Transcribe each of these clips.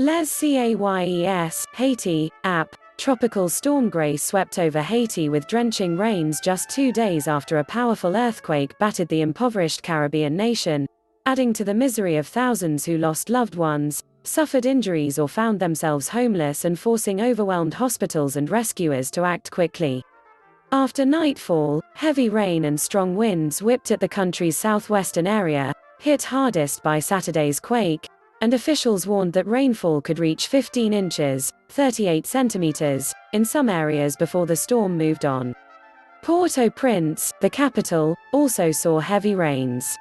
Les Cayes, Haiti, app. Tropical storm Grace swept over Haiti with drenching rains just 2 days after a powerful earthquake battered the impoverished Caribbean nation, adding to the misery of thousands who lost loved ones, suffered injuries or found themselves homeless, and forcing overwhelmed hospitals and rescuers to act quickly. After nightfall, heavy rain and strong winds whipped at the country's southwestern area, hit hardest by Saturday's quake, and officials warned that rainfall could reach 15 inches, 38 centimeters, in some areas before the storm moved on. Port-au-Prince, the capital, also saw heavy rains.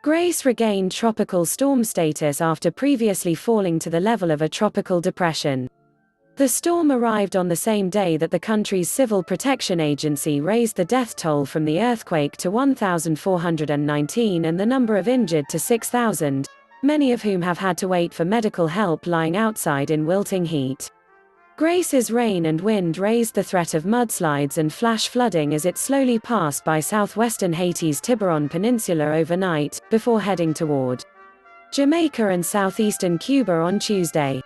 Grace regained tropical storm status after previously falling to the level of a tropical depression. The storm arrived on the same day that the country's Civil Protection Agency raised the death toll from the earthquake to 1,419 and the number of injured to 6,000. Many of whom have had to wait for medical help lying outside in wilting heat. Grace's rain and wind raised the threat of mudslides and flash flooding as it slowly passed by southwestern Haiti's Tiburon Peninsula overnight, before heading toward Jamaica and southeastern Cuba on Tuesday.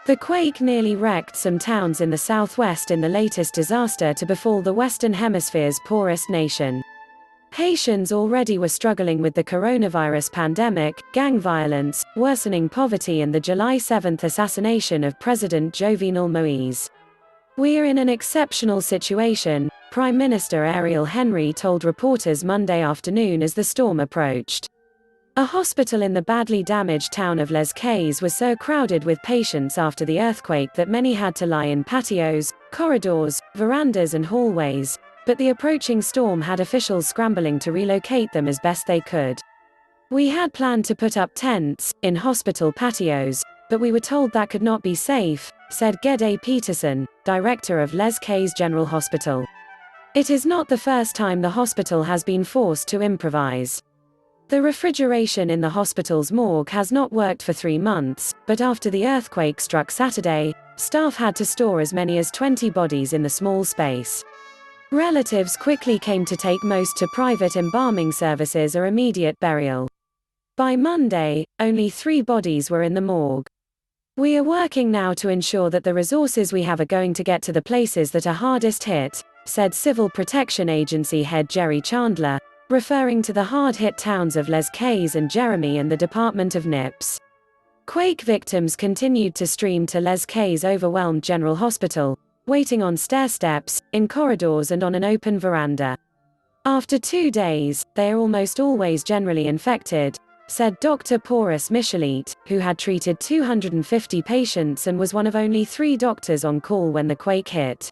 The quake nearly wrecked some towns in the southwest in the latest disaster to befall the Western Hemisphere's poorest nation. Haitians already were struggling with the coronavirus pandemic, gang violence, worsening poverty, and the July 7 assassination of President Jovenel Moïse. "We're in an exceptional situation," Prime Minister Ariel Henry told reporters Monday afternoon as the storm approached. A hospital in the badly damaged town of Les Cayes was so crowded with patients after the earthquake that many had to lie in patios, corridors, verandas, and hallways. But the approaching storm had officials scrambling to relocate them as best they could. "We had planned to put up tents in hospital patios, but we were told that could not be safe," said Gede Peterson, director of Les Cayes General Hospital. "It is not the first time the hospital has been forced to improvise. The refrigeration in the hospital's morgue has not worked for 3 months, but after the earthquake struck Saturday, staff had to store as many as 20 bodies in the small space. Relatives quickly came to take most to private embalming services or immediate burial. By Monday, only 3 bodies were in the morgue. We are working now to ensure that the resources we have are going to get to the places that are hardest hit," said Civil Protection Agency head Jerry Chandler, referring to the hard-hit towns of Les Cayes and Jeremie and the Department of NIPS. Quake victims continued to stream to Les Cayes' overwhelmed General Hospital, waiting on stair steps, in corridors, and on an open veranda. "After 2 days, they are almost always generally infected," said Dr. Paurus Michelete, who had treated 250 patients and was one of only 3 doctors on call when the quake hit.